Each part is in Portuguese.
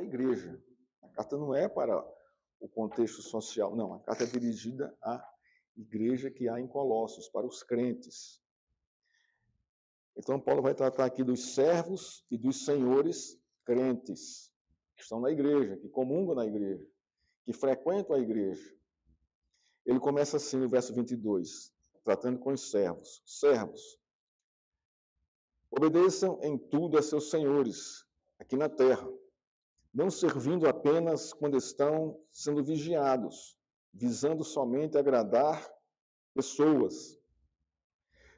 igreja. A carta não é para o contexto social, não. A carta é dirigida à igreja que há em Colossos, para os crentes. Então, Paulo vai tratar aqui dos servos e dos senhores crentes, que estão na igreja, que comungam na igreja, que frequentam a igreja. Ele começa assim no verso 22, tratando com os servos. Servos, obedeçam em tudo a seus senhores, aqui na terra, não servindo apenas quando estão sendo vigiados, visando somente agradar pessoas,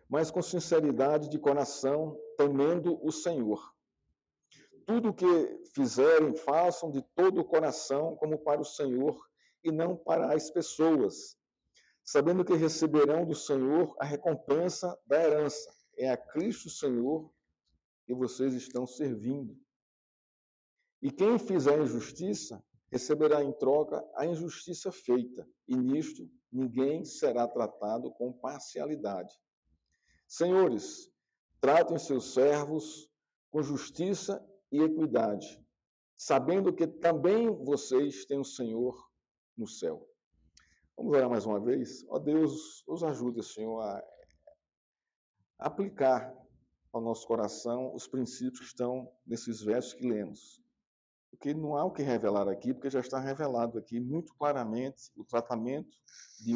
mas com sinceridade de coração, temendo o Senhor. Tudo o que fizerem, façam de todo o coração, como para o Senhor, e não para as pessoas, sabendo que receberão do Senhor a recompensa da herança. É a Cristo Senhor que vocês estão servindo. E quem fizer injustiça, receberá em troca a injustiça feita, e nisto ninguém será tratado com parcialidade. Senhores, tratem seus servos com justiça e equidade, sabendo que também vocês têm o Senhor no céu. Vamos orar mais uma vez? Ó Deus, nos ajude, Senhor, a aplicar ao nosso coração os princípios que estão nesses versos que lemos. Porque não há o que revelar aqui, porque já está revelado aqui muito claramente o tratamento de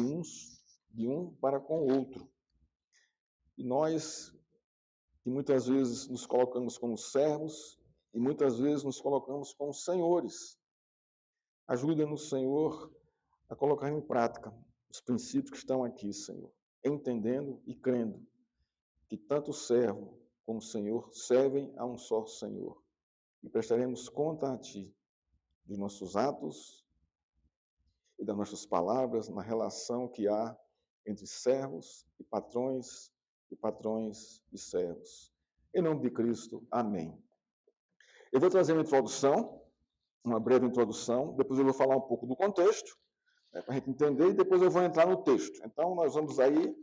um para com o outro. E nós, que muitas vezes nos colocamos como servos e muitas vezes nos colocamos como senhores. Ajuda-nos, Senhor, a colocar em prática os princípios que estão aqui, Senhor, entendendo e crendo que tanto o servo como o Senhor servem a um só Senhor. E prestaremos conta a Ti dos nossos atos e das nossas palavras na relação que há entre servos e patrões e servos. Em nome de Cristo, amém. Eu vou trazer uma breve introdução, depois eu vou falar um pouco do contexto, para a gente entender, e depois eu vou entrar no texto. Então, nós vamos aí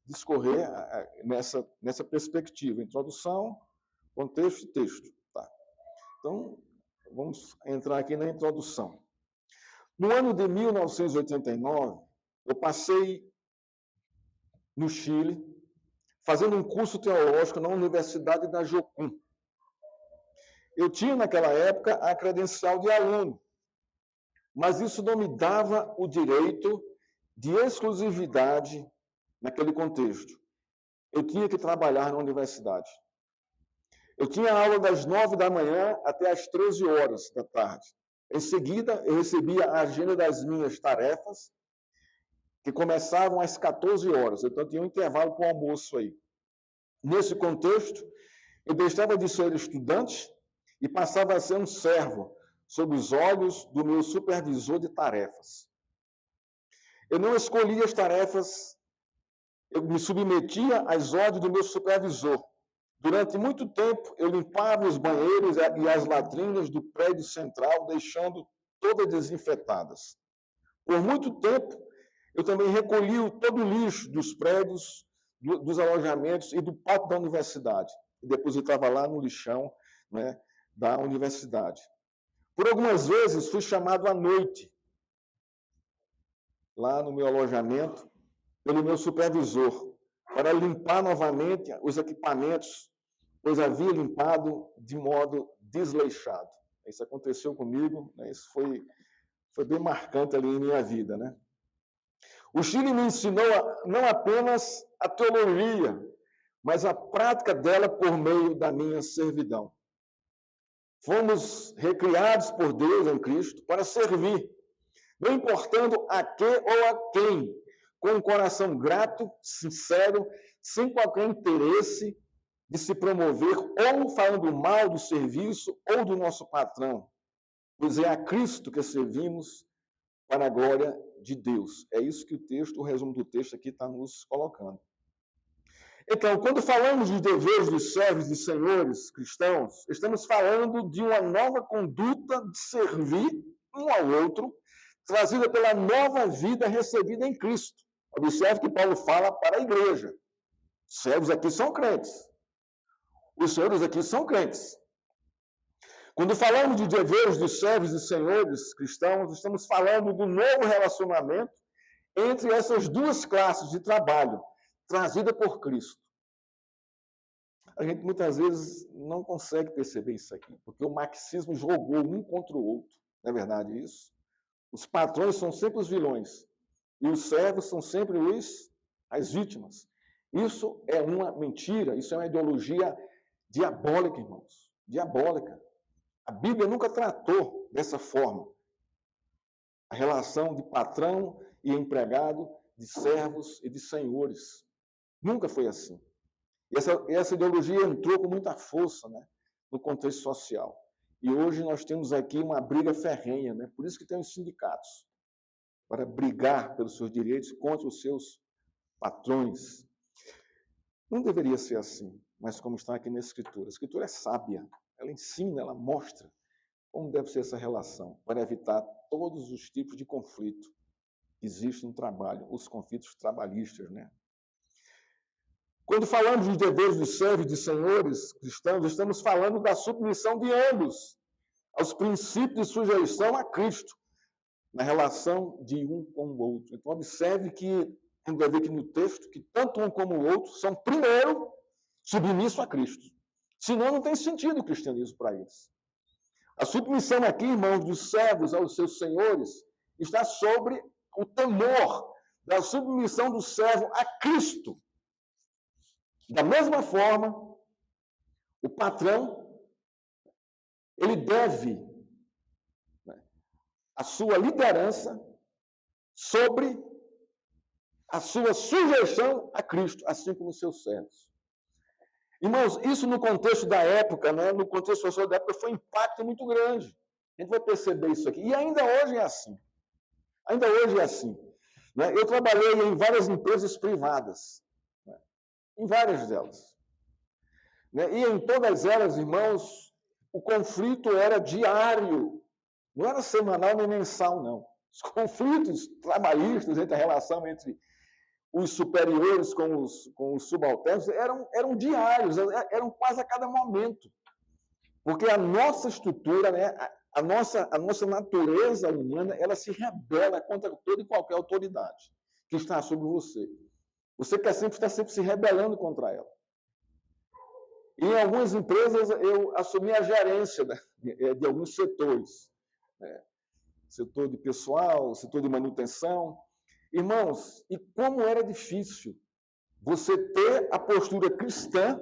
discorrer nessa perspectiva, introdução, contexto e texto. Tá? Então, vamos entrar aqui na introdução. No ano de 1989, eu passei no Chile, fazendo um curso teológico na Universidade da Jocum. Eu tinha, naquela época, a credencial de aluno, mas isso não me dava o direito de exclusividade naquele contexto. Eu tinha que trabalhar na universidade. Eu tinha aula das 9 da manhã até as 13 horas da tarde. Em seguida, eu recebia a agenda das minhas tarefas, que começavam às 14 horas. Então, tinha um intervalo para o almoço aí. Nesse contexto, eu deixava de ser estudante e passava a ser um servo, sob os olhos do meu supervisor de tarefas. Eu não escolhia as tarefas, eu me submetia às ordens do meu supervisor. Durante muito tempo, eu limpava os banheiros e as latrinas do prédio central, deixando todas desinfetadas. Por muito tempo, eu também recolhi todo o lixo dos prédios, dos alojamentos e do pátio da universidade. E depositava lá no lixão, né, da universidade. Por algumas vezes, fui chamado à noite, lá no meu alojamento, pelo meu supervisor, para limpar novamente os equipamentos, pois havia limpado de modo desleixado. Isso aconteceu comigo, né? Isso foi bem marcante ali em minha vida, né? O Chile me ensinou não apenas a teologia, mas a prática dela por meio da minha servidão. Fomos recriados por Deus em Cristo para servir, não importando a que ou a quem, com um coração grato, sincero, sem qualquer interesse de se promover ou falando mal do serviço ou do nosso patrão, pois é a Cristo que servimos para a glória de Deus. É isso que o resumo do texto aqui está nos colocando. Então, quando falamos dos deveres dos servos e senhores cristãos, estamos falando de uma nova conduta de servir um ao outro, trazida pela nova vida recebida em Cristo. Observe que Paulo fala para a igreja. Os servos aqui são crentes. Os senhores aqui são crentes. Quando falamos de deveres dos servos e senhores cristãos, estamos falando do novo relacionamento entre essas duas classes de trabalho, trazida por Cristo. A gente muitas vezes não consegue perceber isso aqui, porque o marxismo jogou um contra o outro. Não é verdade isso? Os patrões são sempre os vilões e os servos são sempre as vítimas. Isso é uma mentira, isso é uma ideologia diabólica, irmãos. Diabólica. A Bíblia nunca tratou dessa forma a relação de patrão e empregado, de servos e de senhores. Nunca foi assim. E essa ideologia entrou com muita força, né, no contexto social. E hoje nós temos aqui uma briga ferrenha, né? Por isso que tem os sindicatos, para brigar pelos seus direitos contra os seus patrões. Não deveria ser assim, mas como está aqui na Escritura. A Escritura é sábia, ela ensina, ela mostra como deve ser essa relação, para evitar todos os tipos de conflito que existem no trabalho, os conflitos trabalhistas, né? Quando falamos dos deveres dos servos e de senhores cristãos, estamos falando da submissão de ambos aos princípios de sujeição a Cristo, na relação de um com o outro. Então, observe que, a gente vai ver aqui no texto, que tanto um como o outro são, primeiro, submissos a Cristo. Senão, não tem sentido o cristianismo para eles. A submissão aqui, irmãos, dos servos aos seus senhores, está sobre o temor da submissão do servo a Cristo. Da mesma forma, o patrão, ele deve, né, a sua liderança sobre a sua sujeição a Cristo, assim como os seus servos. Irmãos, isso no contexto da época, né, no contexto social da época, foi um impacto muito grande. A gente vai perceber isso aqui. E ainda hoje é assim. Ainda hoje é assim. Né? Eu trabalhei em várias empresas privadas. Em várias delas. E em todas elas, irmãos, o conflito era diário. Não era semanal nem mensal, não. Os conflitos trabalhistas, entre a relação entre os superiores com os subalternos, eram diários, eram quase a cada momento. Porque a nossa estrutura, né, a nossa natureza humana, ela se rebela contra toda e qualquer autoridade que está sobre você. Você quer estar sempre se rebelando contra ela. E em algumas empresas eu assumi a gerência, né, de alguns setores. Né? Setor de pessoal, setor de manutenção. Irmãos, e como era difícil você ter a postura cristã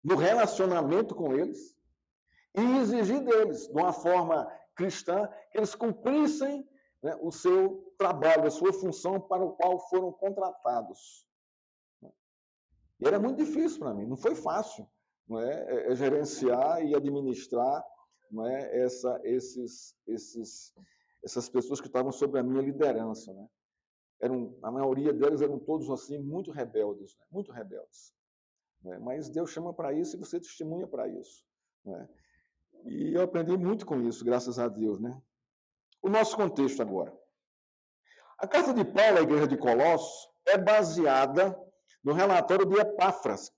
no relacionamento com eles e exigir deles, de uma forma cristã, que eles cumprissem, né, o seu trabalho, a sua função para o qual foram contratados. E era muito difícil para mim, não foi fácil, não é, gerenciar e administrar, não é, essas pessoas que estavam sob a minha liderança. Né? A maioria deles eram todos assim muito rebeldes, né? Muito rebeldes. Né? Mas Deus chama para isso e você testemunha para isso. Né? E eu aprendi muito com isso, graças a Deus. Né? O nosso contexto agora. A carta de Paulo à igreja de Colossos é baseada no relatório de Epáfras,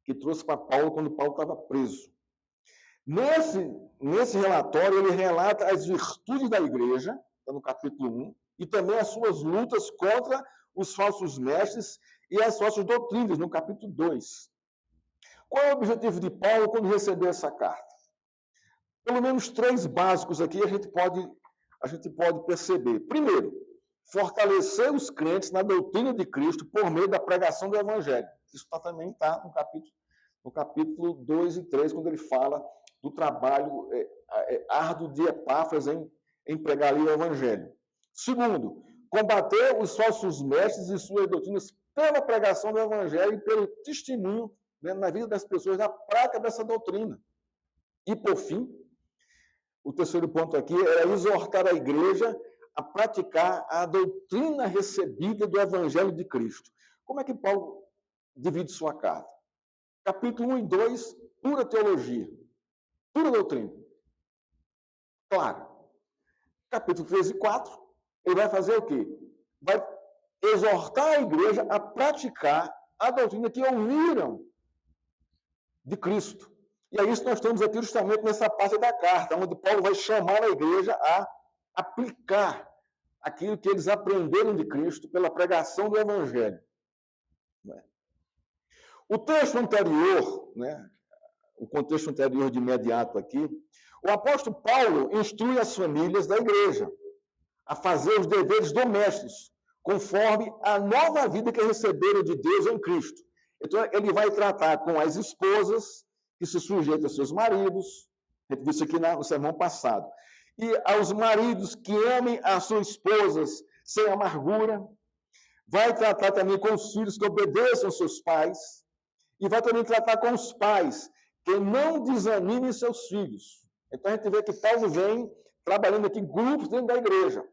que trouxe para Paulo quando Paulo estava preso. Nesse relatório, ele relata as virtudes da igreja, no capítulo 1, e também as suas lutas contra os falsos mestres e as falsas doutrinas, no capítulo 2. Qual é o objetivo de Paulo quando recebeu essa carta? Pelo menos 3 básicos aqui a gente pode perceber. Primeiro, fortalecer os crentes na doutrina de Cristo por meio da pregação do Evangelho. Isso também está no capítulo 2 e 3, quando ele fala do trabalho árduo de Epáfras em pregar ali o Evangelho. Segundo, combater os falsos mestres e suas doutrinas pela pregação do Evangelho e pelo testemunho, né, na vida das pessoas, na prática dessa doutrina. E, por fim, o terceiro ponto aqui era exortar a igreja a praticar a doutrina recebida do Evangelho de Cristo. Como é que Paulo divide sua carta? Capítulo 1 e 2, pura teologia, pura doutrina. Claro. Capítulo 3 e 4, ele vai fazer o quê? Vai exortar a igreja a praticar a doutrina que ouviram de Cristo. E é isso que nós estamos aqui justamente nessa parte da carta, onde Paulo vai chamar a igreja a aplicar aquilo que eles aprenderam de Cristo pela pregação do Evangelho. O texto anterior, o contexto anterior de imediato aqui, o apóstolo Paulo instrui as famílias da igreja a fazer os deveres domésticos, conforme a nova vida que receberam de Deus em Cristo. Então, ele vai tratar com as esposas que se sujeitam aos seus maridos, a gente viu isso aqui no sermão passado, e aos maridos que amem as suas esposas sem amargura, vai tratar também com os filhos que obedeçam aos seus pais, e vai também tratar com os pais que não desanimem seus filhos. Então, a gente vê que Paulo vem trabalhando aqui grupos dentro da igreja.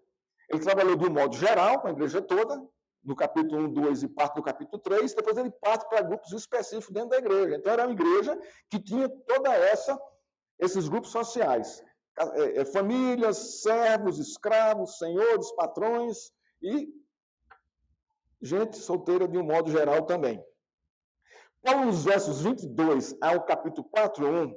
Ele trabalhou de um modo geral, com a igreja toda, no capítulo 1, 2 e parte do capítulo 3, depois ele parte para grupos específicos dentro da igreja. Então, era uma igreja que tinha toda esses grupos sociais. Famílias, servos, escravos, senhores, patrões e gente solteira de um modo geral também. Paulo, nos versos 22 ao capítulo 4:1,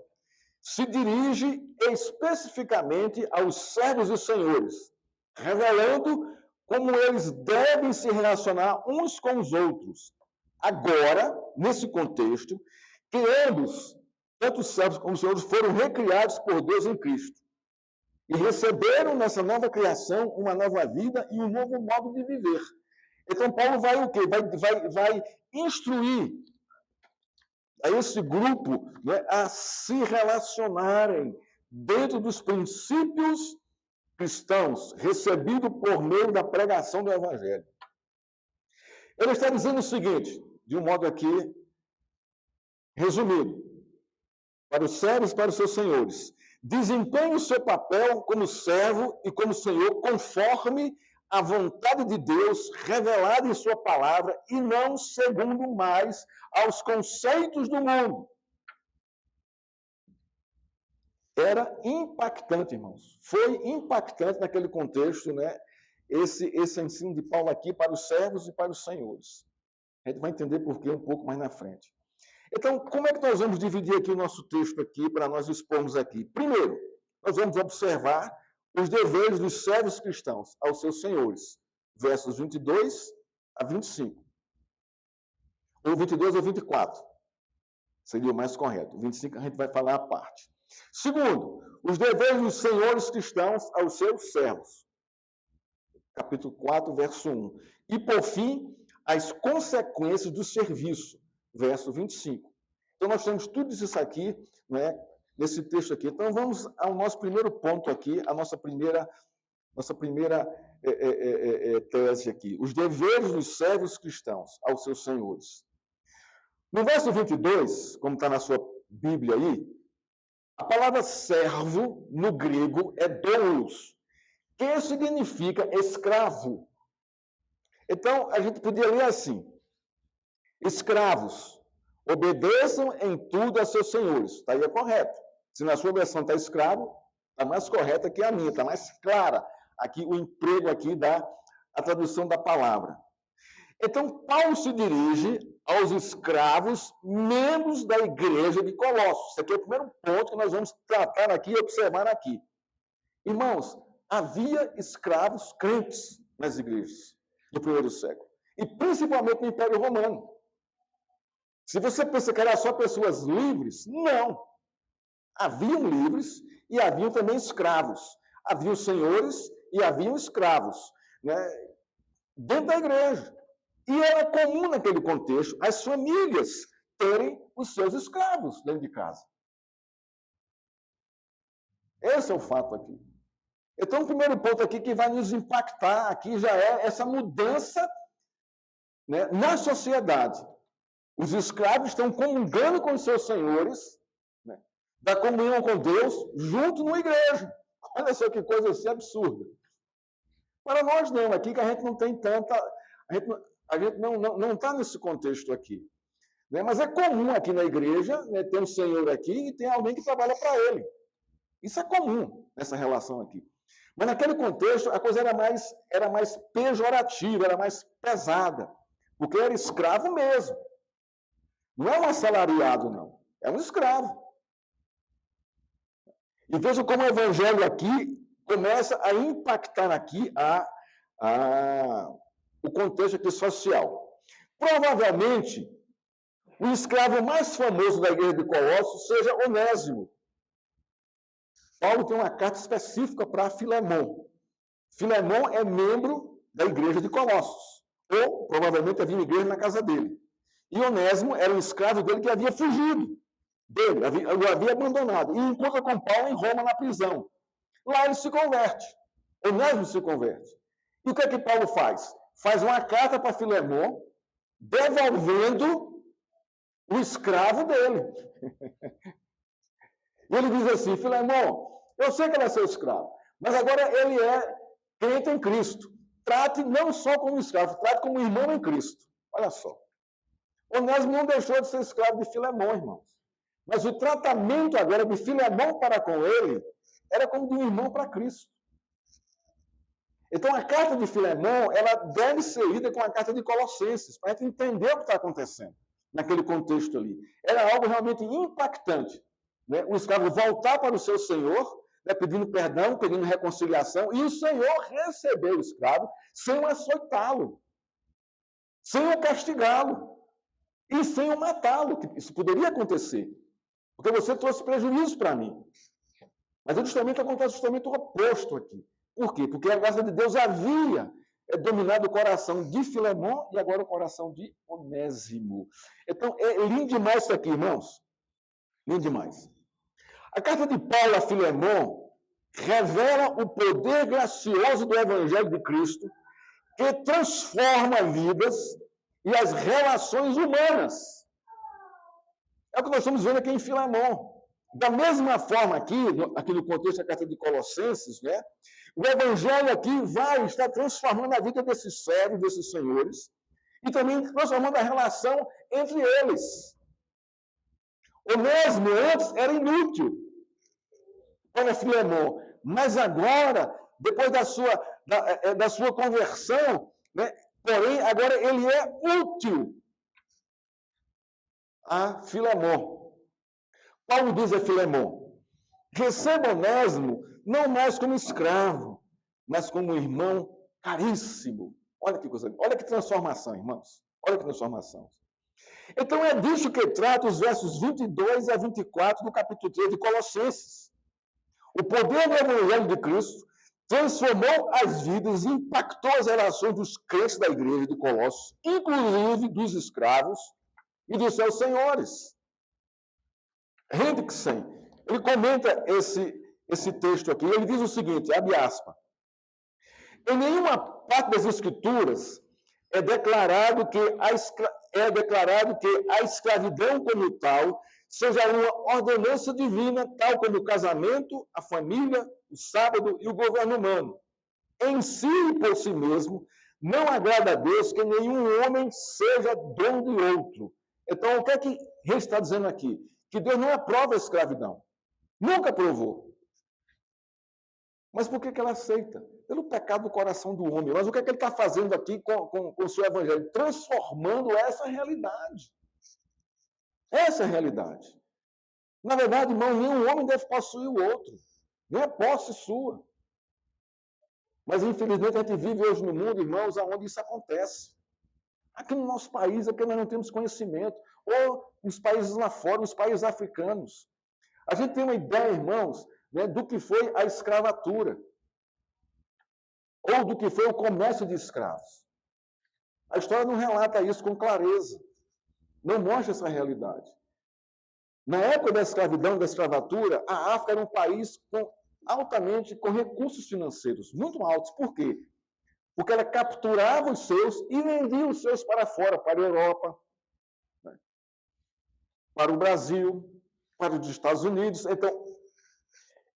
se dirige especificamente aos servos e senhores, revelando como eles devem se relacionar uns com os outros. Agora, nesse contexto, que ambos, tanto os servos como os senhores, foram recriados por Deus em Cristo e receberam nessa nova criação uma nova vida e um novo modo de viver. Então, Paulo vai o quê? Vai instruir a esse grupo a se relacionarem dentro dos princípios cristãos recebidos por meio da pregação do Evangelho. Ele está dizendo o seguinte, de um modo aqui resumido, para os servos e para os seus senhores: desempenhe o seu papel como servo e como senhor conforme a vontade de Deus revelada em sua palavra e não segundo mais aos conceitos do mundo. Era impactante, irmãos. Foi impactante naquele contexto, esse ensino de Paulo aqui para os servos e para os senhores. A gente vai entender por quê um pouco mais na frente. Então, como é que nós vamos dividir aqui o nosso texto aqui para nós expormos aqui? Primeiro, nós vamos observar os deveres dos servos cristãos aos seus senhores, versos 22 a 25. Ou 22 a 24. Seria o mais correto. 25 a gente vai falar à parte. Segundo, os deveres dos senhores cristãos aos seus servos. Capítulo 4, verso 1. E, por fim, as consequências do serviço. Verso 25. Então, nós temos tudo isso aqui, nesse texto aqui. Então, vamos ao nosso primeiro ponto aqui, a nossa primeira tese aqui. Os deveres dos servos cristãos aos seus senhores. No verso 22, como está na sua Bíblia aí, a palavra servo, no grego, é doulos, que significa escravo. Então, a gente podia ler assim: escravos, obedeçam em tudo a seus senhores. Está aí, é correto. Se na sua versão está escravo, está mais correta que a minha, está mais clara aqui o emprego aqui a tradução da palavra. Então, Paulo se dirige aos escravos, membros da igreja de Colossos. Esse aqui é o primeiro ponto que nós vamos tratar aqui e observar aqui. Irmãos, havia escravos crentes nas igrejas do primeiro século, e principalmente no Império Romano. Se você pensa que eram só pessoas livres, não. Haviam livres e haviam também escravos. Haviam senhores e haviam escravos, dentro da igreja. E era comum naquele contexto as famílias terem os seus escravos dentro de casa. Esse é o fato aqui. Então, o primeiro ponto aqui que vai nos impactar aqui já é essa mudança na sociedade. Os escravos estão comungando com os seus senhores, da comunhão com Deus, junto numa igreja. Olha só que coisa assim absurda. Para nós não, aqui que a gente não tem tanta... A gente não está nesse contexto aqui. Mas é comum aqui na igreja, ter um senhor aqui e tem alguém que trabalha para ele. Isso é comum nessa relação aqui. Mas naquele contexto, a coisa era mais pejorativa, era mais pesada. Porque era escravo mesmo. Não é um assalariado, não. É um escravo. E veja como o evangelho aqui começa a impactar aqui o contexto aqui social. Provavelmente, o escravo mais famoso da igreja de Colossos seja Onésimo. Paulo tem uma carta específica para Filemon. Filemon é membro da igreja de Colossos, ou provavelmente havia uma igreja na casa dele. E Onésimo era um escravo dele que havia fugido dele, o havia abandonado, e encontra com Paulo em Roma na prisão. Lá ele se converte. Onésimo se converte. E o que é que Paulo faz? Faz uma carta para Filemon, devolvendo o escravo dele. E ele diz assim: Filemon, eu sei que ele é seu escravo, mas agora ele é crente em Cristo. Trate não só como escravo, trate como irmão em Cristo. Olha só. Onésimo não deixou de ser escravo de Filemon, irmãos. Mas o tratamento agora de Filemon para com ele era como de um irmão para Cristo. Então, a carta de Filemon, ela deve ser lida com a carta de Colossenses, para a gente entender o que está acontecendo naquele contexto ali. Era algo realmente impactante. Né? O escravo voltar para o seu senhor, né, pedindo perdão, pedindo reconciliação, e o senhor receber o escravo sem o açoitá-lo, sem o castigá-lo e sem o matá-lo. Isso poderia acontecer, porque você trouxe prejuízo para mim. Mas justamente acontece justamente o oposto aqui. Por quê? Porque a graça de Deus havia dominado o coração de Filemon e agora o coração de Onésimo. Então, é lindo demais isso aqui, irmãos. Lindo demais. A carta de Paulo a Filemon revela o poder gracioso do Evangelho de Cristo que transforma vidas e as relações humanas. É o que nós estamos vendo aqui em Filemon. Da mesma forma aqui no contexto da carta de Colossenses, né, o Evangelho aqui vai estar transformando a vida desses servos, desses senhores, e também transformando a relação entre eles. Onésimo antes era inútil para Filemon, mas agora, depois da sua conversão, né, porém, agora ele é útil a Filemon. Paulo diz a Filemon: receba Onésimo não mais como escravo, mas como irmão caríssimo. Olha que coisa, olha que transformação, irmãos. Olha que transformação. Então é disso que trata os versos 22 a 24 do capítulo 3 de Colossenses. O poder do Evangelho de Cristo transformou as vidas e impactou as relações dos crentes da igreja de Colossos, inclusive dos escravos e dos seus senhores. Hendrickson, ele comenta esse texto aqui, ele diz o seguinte, abre aspas: em nenhuma parte das Escrituras é declarado que a escravidão como tal seja uma ordenança divina, tal como o casamento, a família, o sábado e o governo humano. Em si e por si mesmo, não agrada a Deus que nenhum homem seja dono de outro. Então, o que é que ele está dizendo aqui? Que Deus não aprova a escravidão. Nunca aprovou. Mas por que ela aceita? Pelo pecado do coração do homem. Mas o que é que ele está fazendo aqui com o seu evangelho? Transformando essa realidade. Essa é a realidade. Na verdade, irmão, nenhum homem deve possuir o outro. Não é posse sua. Mas, infelizmente, a gente vive hoje no mundo, irmãos, onde isso acontece. Aqui no nosso país, aqui nós não temos conhecimento. Ou nos países lá fora, nos países africanos. A gente tem uma ideia, irmãos, né, do que foi a escravatura. Ou do que foi o comércio de escravos. A história não relata isso com clareza. Não mostra essa realidade. Na época da escravidão, da escravatura, a África era um país com recursos financeiros muito altos. Por quê? Porque ela capturava os seus e vendia os seus para fora, para a Europa, né, para o Brasil, para os Estados Unidos. Então,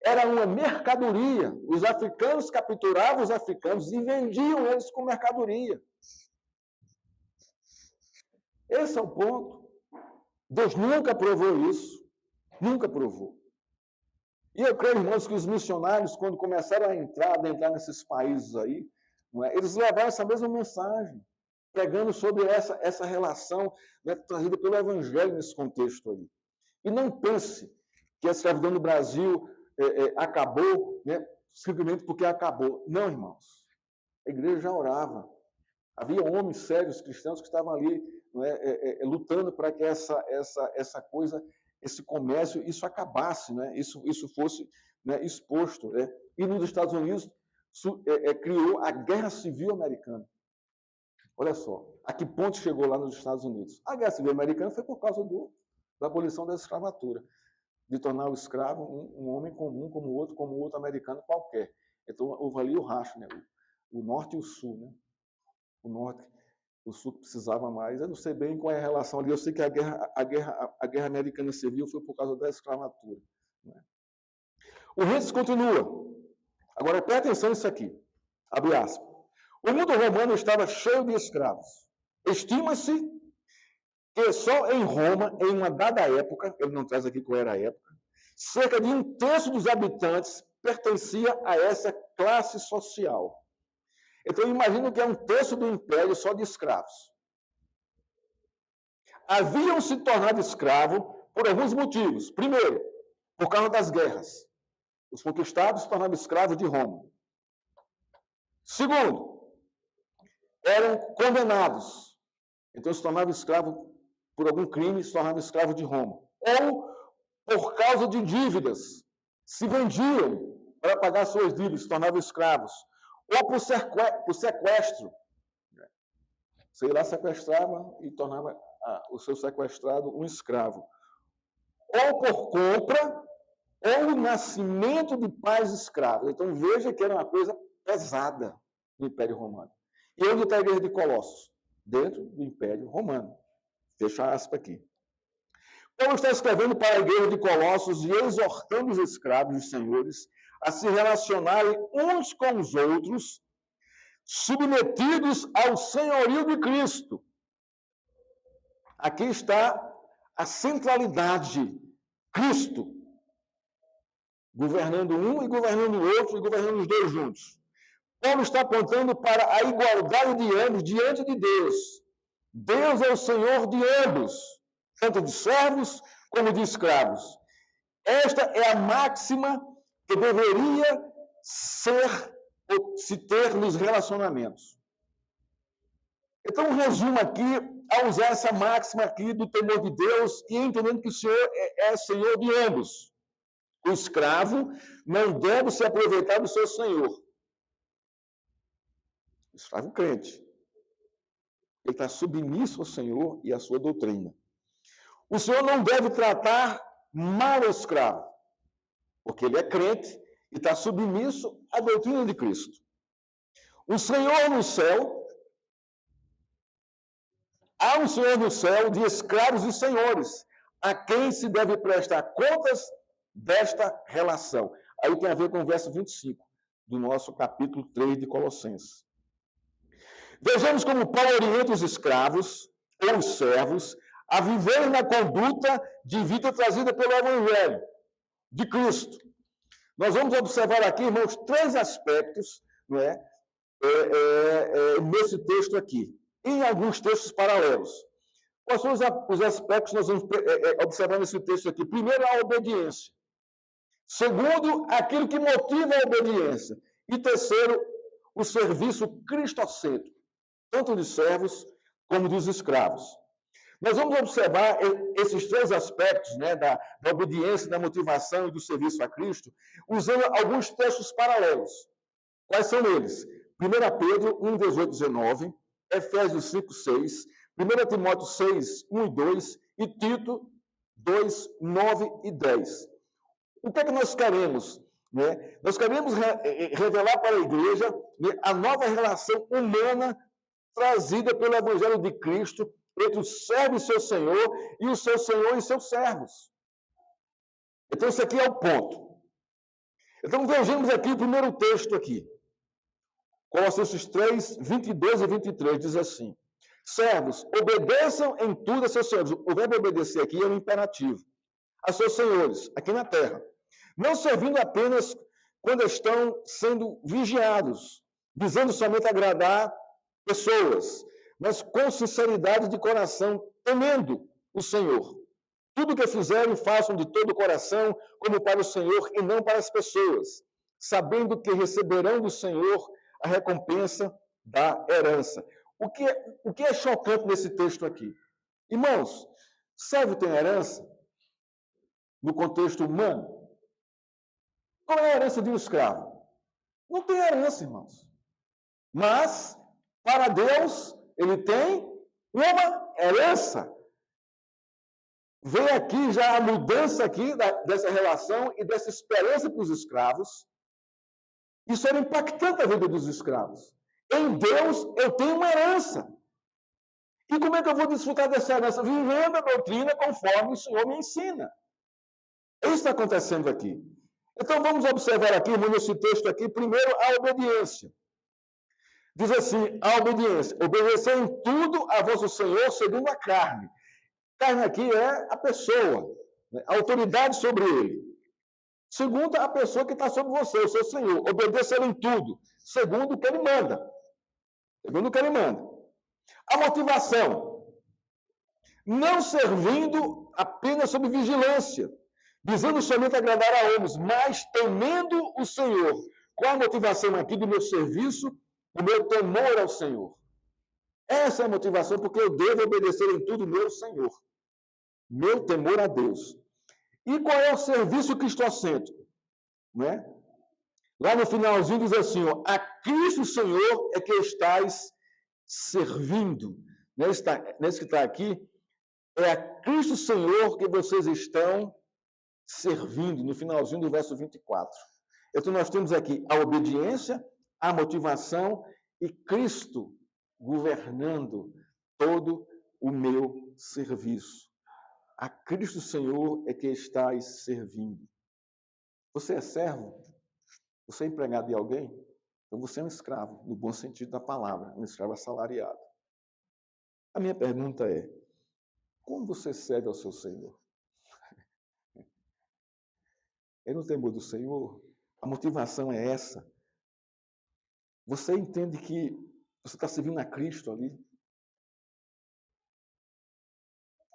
era uma mercadoria. Os africanos capturavam os africanos e vendiam eles com mercadoria. Esse é o ponto. Deus nunca aprovou isso. Nunca aprovou. E eu creio, irmãos, que os missionários, quando começaram a entrar nesses países aí, não é, eles levaram essa mesma mensagem, pregando sobre essa relação, né, trazida pelo Evangelho nesse contexto aí. E não pense que a escravidão no Brasil acabou, né, simplesmente porque acabou. Não, irmãos. A igreja já orava. Havia homens sérios cristãos que estavam ali, né, lutando para que essa coisa, esse comércio, isso acabasse, né, isso fosse, né, exposto. Né? E nos Estados Unidos criou a Guerra Civil Americana. Olha só, a que ponto chegou lá nos Estados Unidos? A Guerra Civil Americana foi por causa da abolição da escravatura, de tornar o escravo um homem comum como outro americano qualquer. Então, houve ali o racho, né? O norte e o sul. Né? O norte, o sul precisava mais. Eu não sei bem qual é a relação ali. Eu sei que a guerra americana civil foi por causa da escravatura. Né? O Rennes continua. Agora, preste atenção nisso aqui. Abre aspas. O mundo romano estava cheio de escravos. Estima-se que só em Roma, em uma dada época, ele não traz aqui qual era a época, cerca de 1/3 dos habitantes pertencia a essa classe social. Então, imagino que é 1/3 do império só de escravos. Haviam se tornado escravos por alguns motivos. Primeiro, por causa das guerras. Os conquistados se tornavam escravos de Roma. Segundo, eram condenados. Então, se tornavam escravos por algum crime, se tornavam escravos de Roma. Ou por causa de dívidas. Se vendiam para pagar suas dívidas, se tornavam escravos. Ou por sequestro. Você ia lá, sequestrava e tornava o seu sequestrado um escravo. Ou por compra, ou o nascimento de pais escravos. Então, veja que era uma coisa pesada no Império Romano. E onde está a igreja de Colossos? Dentro do Império Romano. Fecha aspas aqui. Paulo está escrevendo para a igreja de Colossos e exortando os escravos e os senhores a se relacionarem uns com os outros, submetidos ao senhorio de Cristo. Aqui está a centralidade. Cristo governando um e governando o outro e governando os dois juntos. Paulo está apontando para a igualdade de ambos diante de Deus. Deus é o Senhor de ambos, tanto de servos como de escravos. Esta é a máxima que deveria se ter nos relacionamentos. Então, um resumo aqui, ao usar essa máxima aqui do temor de Deus e entendendo que o Senhor é Senhor de ambos. O escravo não deve se aproveitar do seu senhor. O escravo crente. Ele está submisso ao Senhor e à sua doutrina. O Senhor não deve tratar mal o escravo, porque ele é crente e está submisso à doutrina de Cristo. O Senhor no céu, há um Senhor no céu de escravos e senhores, a quem se deve prestar contas desta relação. Aí tem a ver com o verso 25 do nosso capítulo 3 de Colossenses. Vejamos como Paulo orienta os escravos ou os servos a viverem na conduta de vida trazida pelo Evangelho de Cristo. Nós vamos observar aqui, irmãos, 3 aspectos, não é, nesse texto aqui, em alguns textos paralelos. Quais são os aspectos que nós vamos observar nesse texto aqui? Primeiro, a obediência. Segundo, aquilo que motiva a obediência. E terceiro, o serviço cristocêntrico, tanto de servos como dos escravos. Nós vamos observar esses 3 aspectos, né, da obediência, da motivação e do serviço a Cristo, usando alguns textos paralelos. Quais são eles? 1 Pedro 1, 18, 19, Efésios 5, 6, 1 Timóteo 6, 1 e 2 e Tito 2, 9 e 10. O que é que nós queremos? Né? Nós queremos revelar para a igreja, né, a nova relação humana trazida pelo Evangelho de Cristo entre o servo e seu senhor e o seu senhor e seus servos. Então, esse aqui é o ponto. Então, vejamos aqui o primeiro texto aqui. Colossenses 3, 22 e 23, diz assim: servos, obedeçam em tudo a seus senhores. O verbo obedecer aqui é um imperativo. A seus senhores, aqui na terra. Não servindo apenas quando estão sendo vigiados, visando somente agradar pessoas, mas com sinceridade de coração, temendo o Senhor. Tudo que fizerem, façam de todo o coração, como para o Senhor e não para as pessoas, sabendo que receberão do Senhor a recompensa da herança. O que é chocante nesse texto aqui? Irmãos, servo tem herança? No contexto humano? Qual é a herança de um escravo? Não tem herança, irmãos. Mas, para Deus, ele tem uma herança. Vem aqui já a mudança aqui dessa relação e dessa esperança para os escravos. Isso era impactante a vida dos escravos. Em Deus, eu tenho uma herança. E como é que eu vou desfrutar dessa herança? Vivendo a doutrina conforme o Senhor me ensina. Isso está acontecendo aqui. Então, vamos observar aqui, nesse texto aqui, primeiro, a obediência. Diz assim, a obediência. Obedecer em tudo a vosso Senhor segundo a carne. Carne aqui é a pessoa, né? A autoridade sobre ele. Segundo, a pessoa que está sobre você, o seu Senhor. Obedecer em tudo, segundo o que ele manda. Segundo o que ele manda. A motivação. Não servindo apenas sob vigilância, visando somente agradar a homens, mas temendo o Senhor. Qual a motivação aqui do meu serviço? O meu temor ao Senhor. Essa é a motivação, porque eu devo obedecer em tudo meu Senhor. Meu temor a Deus. E qual é o serviço cristocêntrico? Né? Lá no finalzinho diz assim, ó, a Cristo Senhor é que estáis servindo. Nesse que está aqui, é a Cristo Senhor que vocês estão servindo, no finalzinho do verso 24. Então, nós temos aqui a obediência, a motivação e Cristo governando todo o meu serviço. A Cristo Senhor é que estáis servindo. Você é servo? Você é empregado de alguém? Então você é um escravo, no bom sentido da palavra, um escravo assalariado. A minha pergunta é, como você serve ao seu Senhor? É no temor do Senhor? A motivação é essa? Você entende que você está servindo a Cristo ali?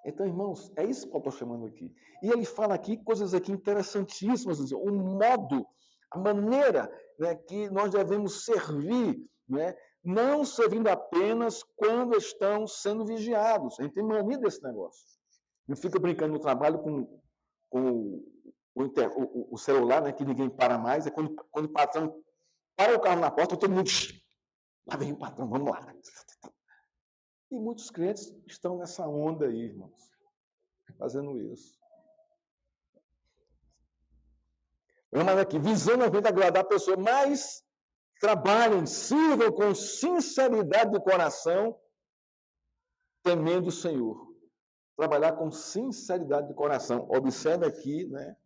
Então, irmãos, é isso que eu estou chamando aqui. E ele fala aqui coisas aqui interessantíssimas, o modo, a maneira, né, que nós devemos servir, né, não servindo apenas quando estão sendo vigiados. A gente tem mania desse negócio. Não fica brincando no trabalho com o celular, né, que ninguém para mais, é quando o patrão para o carro na porta, todo mundo, lá vem o patrão, vamos lá. E muitos crentes estão nessa onda aí, irmãos, fazendo isso. Vamos aqui, visando a vida agradar a pessoa, mas trabalhem, sirvam com sinceridade de coração, temendo o Senhor. Trabalhar com sinceridade de coração. Observe aqui, né?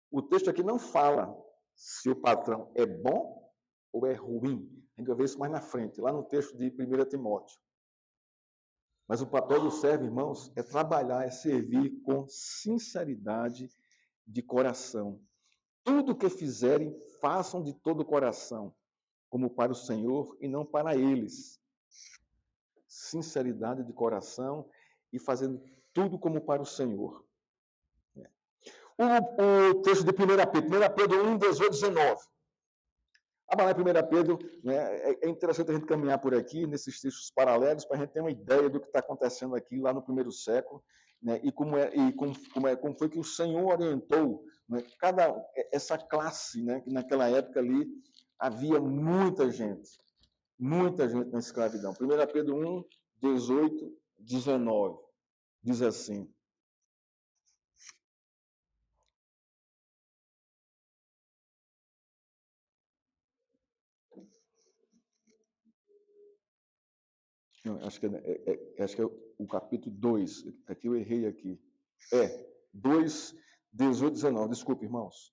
O texto aqui não fala se o patrão é bom ou é ruim. A gente vai ver isso mais na frente, lá no texto de 1 Timóteo. Mas o papel do servo, irmãos, é trabalhar, é servir com sinceridade de coração. Tudo que fizerem, façam de todo o coração, como para o Senhor e não para eles. Sinceridade Coração e fazendo tudo como para o Senhor. O texto de 1 Pedro 1, 18, 19. Lá em 1 Pedro, né, é interessante a gente caminhar por aqui, nesses textos paralelos, para a gente ter uma ideia do que está acontecendo aqui lá no primeiro século, né, e como foi que o Senhor orientou, né, essa classe, né, que naquela época ali havia muita gente na escravidão. 1 Pedro 1, 18, 19, diz assim. Não, acho que é o capítulo 2. Aqui eu errei aqui. 2, 18, 19. Desculpe, irmãos.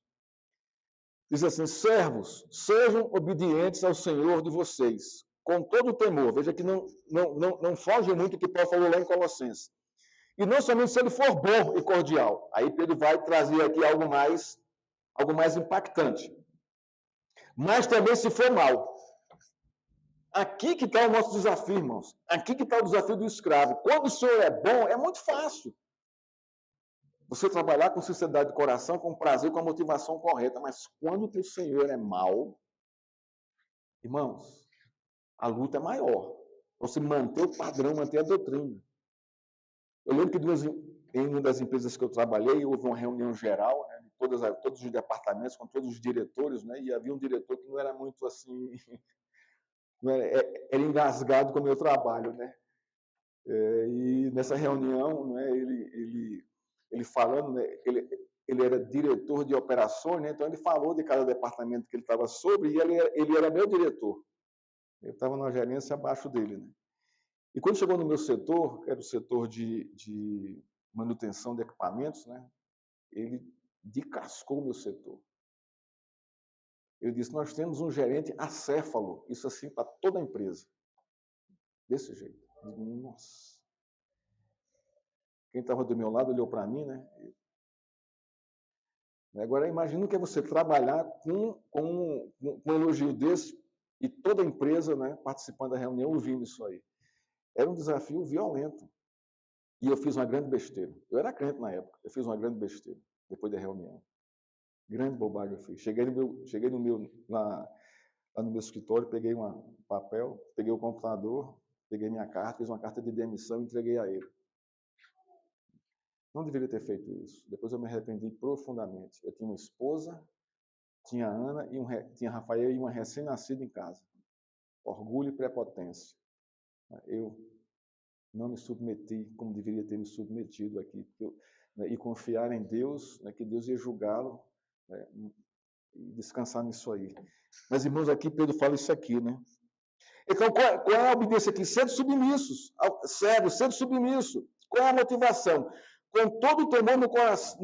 Diz assim, servos, sejam obedientes ao Senhor de vocês, com todo o temor. Veja que não foge muito do que Paulo falou lá em Colossenses. E não somente se ele for bom e cordial. Aí Pedro vai trazer aqui algo mais impactante. Mas também se for mal. Aqui que está o nosso desafio, irmãos. Aqui que está o desafio do escravo. Quando o Senhor é bom, é muito fácil. Você trabalhar com sinceridade de coração, com prazer, com a motivação correta, mas quando o teu Senhor é mau, irmãos, a luta é maior. Você manter o padrão, manter a doutrina. Eu lembro que em uma das empresas que eu trabalhei, houve uma reunião geral, né, de todos os departamentos, com todos os diretores, né, e havia um diretor que não era muito assim, era engasgado com o meu trabalho, né? E nessa reunião, né, ele falando, né, ele era diretor de operações, né, então ele falou de cada departamento que ele estava sobre, e ele era meu diretor. Eu estava na gerência abaixo dele, né? E quando chegou no meu setor, que era o setor de manutenção de equipamentos, né, ele descascou o meu setor. Ele disse, nós temos um gerente acéfalo, isso assim para toda a empresa. Desse jeito. Eu digo, nossa. Quem estava do meu lado olhou para mim, né? Agora, imagina o que é você trabalhar com um elogio desse e toda a empresa, né, participando da reunião, ouvindo isso aí. Era um desafio violento. E eu fiz uma grande besteira. Eu era crente na época. Eu fiz uma grande besteira depois da reunião. Grande bobagem eu fiz. Cheguei lá no meu escritório, peguei um papel, peguei o computador, peguei minha carta, fiz uma carta de demissão e entreguei a ele. Não deveria ter feito isso. Depois eu me arrependi profundamente. Eu tinha uma esposa, tinha a Ana, tinha a Rafael e uma recém-nascida em casa. Orgulho e prepotência. Eu não me submeti como deveria ter me submetido aqui. E confiar em Deus, né, que Deus ia julgá-lo, né, e descansar nisso aí. Mas, irmãos, aqui Pedro fala isso aqui, né? Então, qual é a obediência aqui? Sendo submissos. Sério, sendo submisso. Qual é a motivação? Com todo o temor no coração,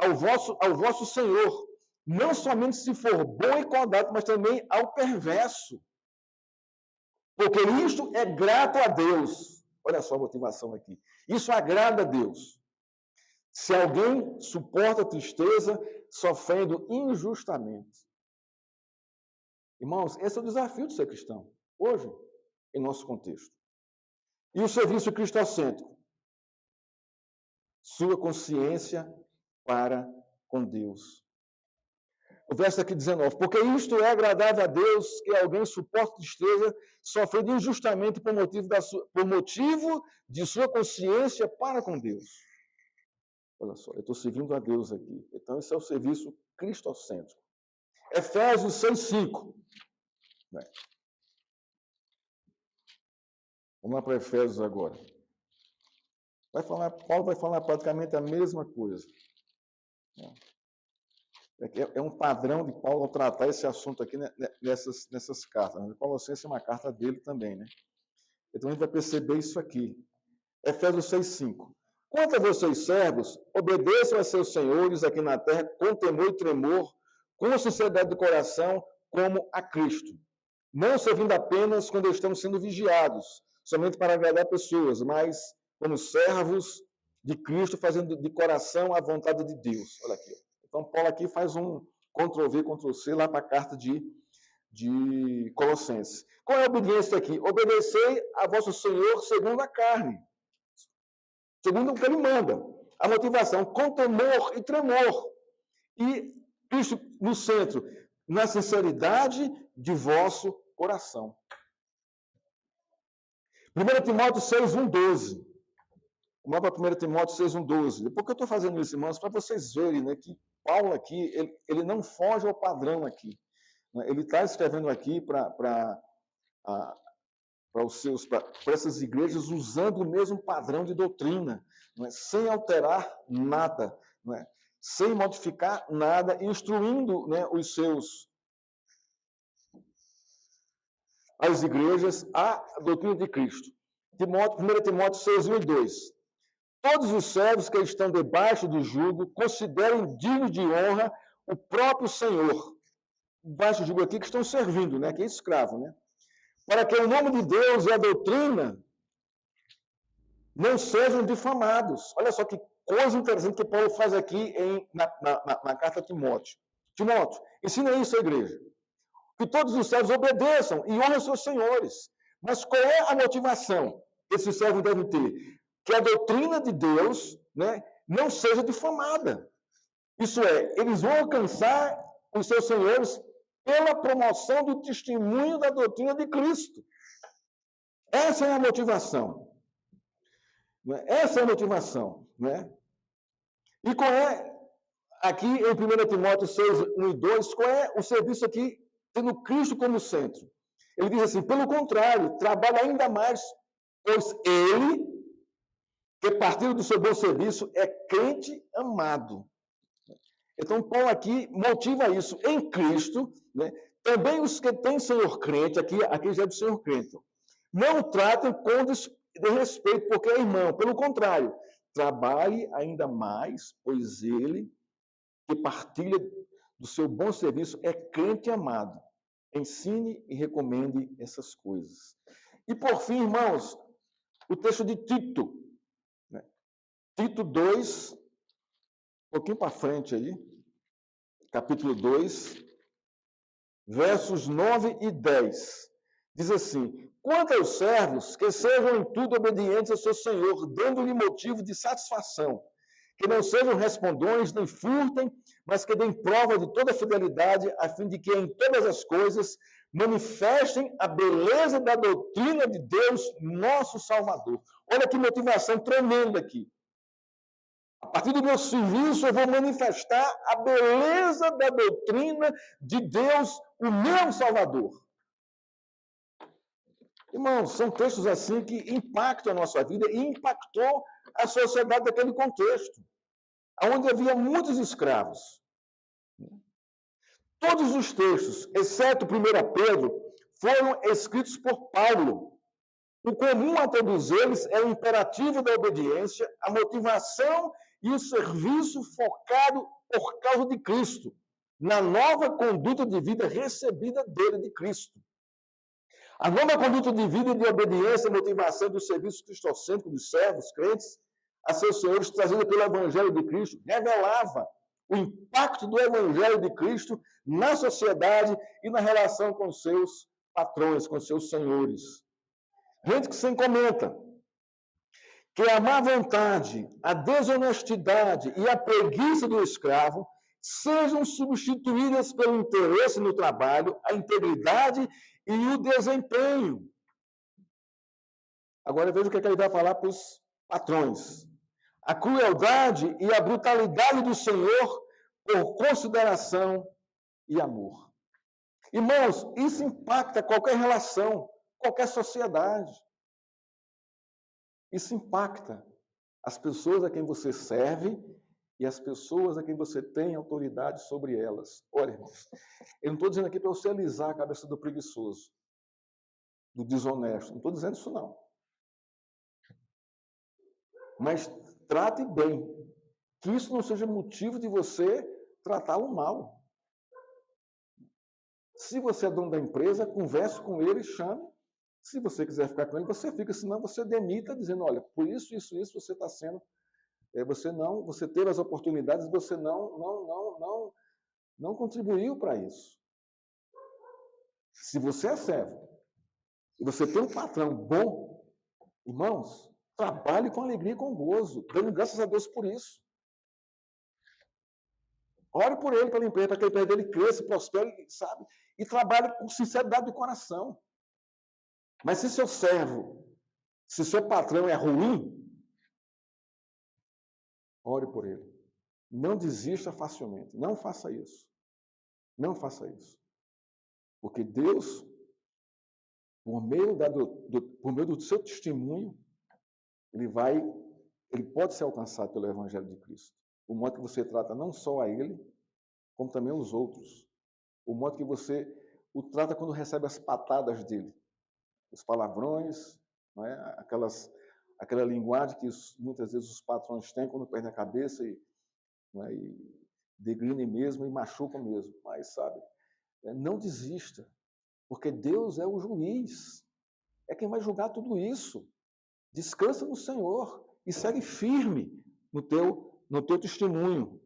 ao vosso Senhor, não somente se for bom e cordato, mas também ao perverso. Porque isto é grato a Deus. Olha só a motivação aqui. Isso agrada a Deus. Se alguém suporta a tristeza, sofrendo injustamente. Irmãos, esse é o desafio de ser cristão, hoje, em nosso contexto. E o serviço cristocêntrico? Sua consciência para com Deus. O verso aqui 19. Porque isto é agradável a Deus, que alguém suporte tristeza, sofrendo injustamente por motivo de sua consciência para com Deus. Olha só, eu estou servindo a Deus aqui. Então, esse é o serviço cristocêntrico. Efésios 6:5. Vamos lá para Efésios agora. Paulo vai falar praticamente a mesma coisa. É um padrão de Paulo ao tratar esse assunto aqui nessas cartas. Colossenses é uma carta dele também, né? Então a gente vai perceber isso aqui. Efésios 6:5. Quanto a vocês, servos, obedeçam a seus senhores aqui na terra com temor e tremor, com sinceridade do coração, como a Cristo. Não servindo apenas quando estamos sendo vigiados, somente para agradar pessoas, mas como servos de Cristo, fazendo de coração a vontade de Deus. Olha aqui. Então, Paulo aqui faz um Ctrl-V, Ctrl-C lá para a carta de Colossenses. Qual é a obediência aqui? Obedecei a vosso Senhor segundo a carne. Segundo o que ele manda. A motivação, com temor e tremor. E Cristo no centro, na sinceridade de vosso coração. 1 Timóteo 6:1-12. Vamos lá para 1 Timóteo 6:1-12. Por que eu estou fazendo isso, irmãos? Para vocês verem, né, que Paulo aqui, ele não foge ao padrão aqui. Ele está escrevendo aqui para essas igrejas usando o mesmo padrão de doutrina, sem alterar nada, sem modificar nada, instruindo as igrejas a doutrina de Cristo. 1 Timóteo 6:1-2. Todos os servos que estão debaixo do jugo considerem digno de honra o próprio Senhor. Debaixo do jugo aqui que estão servindo, que é escravo, para que o nome de Deus e a doutrina não sejam difamados. Olha só que coisa interessante que Paulo faz aqui na carta a Timóteo. Timóteo, ensina isso à igreja. Que todos os servos obedeçam e honrem seus senhores. Mas qual é a motivação que esses servos devem ter? Que a doutrina de Deus, não seja difamada. Isso é, eles vão alcançar os seus senhores pela promoção do testemunho da doutrina de Cristo. Essa é a motivação. Essa é a motivação. Né? E qual é, aqui em 1 Timóteo 6, 1 e 2, qual é o serviço aqui, tendo Cristo como centro? Ele diz assim, pelo contrário, trabalha ainda mais, pois ele, que partindo do seu bom serviço, é crente amado. Então, Paulo aqui motiva isso em Cristo, né? Também os que têm Senhor crente, aqui já é do Senhor crente, não tratem com desrespeito, porque é irmão. Pelo contrário, trabalhe ainda mais, pois ele, que partilha do seu bom serviço, é crente amado. Ensine e recomende essas coisas. E, por fim, irmãos, o texto de Tito. Né? Tito 2, um pouquinho para frente aí, capítulo 2, versos 9 e 10. Diz assim, quanto aos servos, que sejam em tudo obedientes ao seu Senhor, dando-lhe motivo de satisfação, que não sejam respondões, nem furtem, mas que deem prova de toda fidelidade, a fim de que em todas as coisas manifestem a beleza da doutrina de Deus, nosso Salvador. Olha que motivação tremenda aqui. A partir do meu serviço, eu vou manifestar a beleza da doutrina de Deus, o meu Salvador. Irmãos, são textos assim que impactam a nossa vida e impactou a sociedade daquele contexto, onde havia muitos escravos. Todos os textos, exceto 1 Pedro, foram escritos por Paulo. O comum a todos eles é o imperativo da obediência, a motivação e o serviço focado por causa de Cristo, na nova conduta de vida recebida dele, de Cristo. A nova conduta de vida de obediência e motivação do serviço cristocêntrico dos servos, crentes, a seus senhores, trazida pelo Evangelho de Cristo, revelava o impacto do Evangelho de Cristo na sociedade e na relação com seus patrões, com seus senhores. Gente que sem comenta que a má vontade, a desonestidade e a preguiça do escravo sejam substituídas pelo interesse no trabalho, a integridade e o desempenho. Agora veja o que ele vai falar para os patrões. A crueldade e a brutalidade do Senhor por consideração e amor. Irmãos, isso impacta qualquer relação, qualquer sociedade. Isso impacta as pessoas a quem você serve e as pessoas a quem você tem autoridade sobre elas. Olha, irmãos, eu não estou dizendo aqui para você alisar a cabeça do preguiçoso, do desonesto. Não estou dizendo isso, não. Mas trate bem. Que isso não seja motivo de você tratá-lo mal. Se você é dono da empresa, converse com ele, chame. Se você quiser ficar com ele, você fica. Senão você demita, dizendo, olha, por isso, você está sendo... Você teve as oportunidades, você não contribuiu para isso. Se você é servo e você tem um patrão bom, irmãos, trabalhe com alegria e com gozo, dando graças a Deus por isso. Ore por ele, pela empresa, para que a empresa dele cresça, prospere, sabe? E trabalhe com sinceridade de coração. Mas se seu servo, se seu patrão é ruim, ore por ele. Não desista facilmente. Não faça isso. Não faça isso. Porque Deus, por meio do seu testemunho, ele pode ser alcançado pelo Evangelho de Cristo. O modo que você trata não só a ele, como também os outros. O modo que você o trata quando recebe as patadas dele. Os palavrões, não é? Aquela linguagem que muitas vezes os patrões têm quando perdem a cabeça e degrinem mesmo e machucam mesmo. Mas, sabe, não desista, porque Deus é o juiz. É quem vai julgar tudo isso. Descansa no Senhor e segue firme no teu testemunho.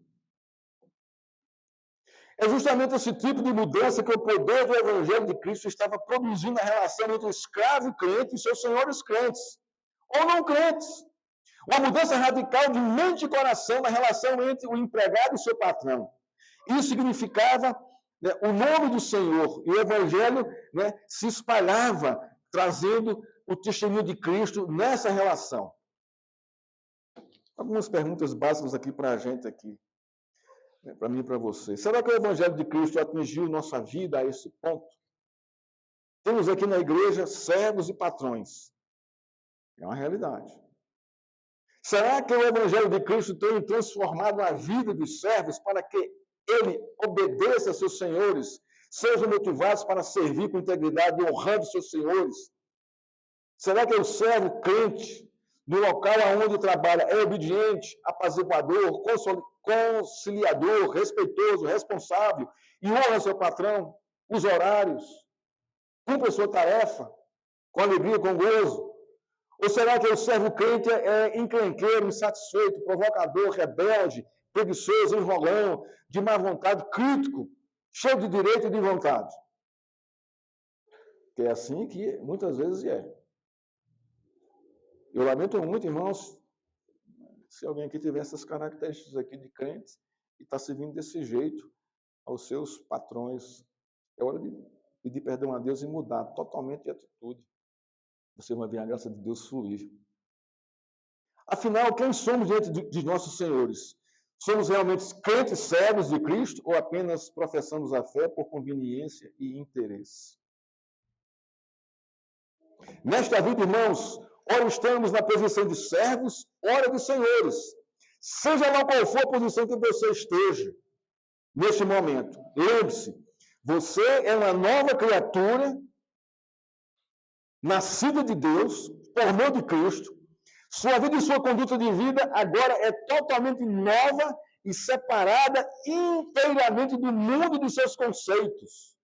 É justamente esse tipo de mudança que o poder do Evangelho de Cristo estava produzindo na relação entre o escravo e crente e seus senhores crentes, ou não crentes. Uma mudança radical de mente e coração na relação entre o empregado e seu patrão. Isso significava, né, o nome do Senhor. E o Evangelho, né, se espalhava, trazendo o testemunho de Cristo nessa relação. Algumas perguntas básicas aqui para a gente aqui, né, para mim e para você. Será que o Evangelho de Cristo atingiu nossa vida a esse ponto? Temos aqui na igreja servos e patrões. É uma realidade. Será que o Evangelho de Cristo tem transformado a vida dos servos para que ele obedeça a seus senhores, sejam motivados para servir com integridade, honrando seus senhores? Será que o servo crente, no local onde trabalha, é obediente, apaziguador, conciliador, respeitoso, responsável e honra seu patrão, os horários, cumpre a sua tarefa com alegria, com gozo? Ou será que o servo crente é encrenqueiro, insatisfeito, provocador, rebelde, preguiçoso, enrolão, de má vontade, crítico, cheio de direito e de vontade? Que é assim que muitas vezes é. Eu lamento muito, irmãos, se alguém aqui tiver essas características aqui de crentes e está servindo desse jeito aos seus patrões. É hora de pedir perdão a Deus e mudar totalmente de atitude. Você vai ver a graça de Deus fluir. Afinal, quem somos diante de nossos senhores? Somos realmente crentes servos de Cristo ou apenas professamos a fé por conveniência e interesse? Nesta vida, irmãos, ora estamos na posição de servos, ora de senhores. Seja lá qual for a posição que você esteja neste momento. Lembre-se, você é uma nova criatura, nascida de Deus, por meio de Cristo. Sua vida e sua conduta de vida agora é totalmente nova e separada inteiramente do mundo e dos seus conceitos.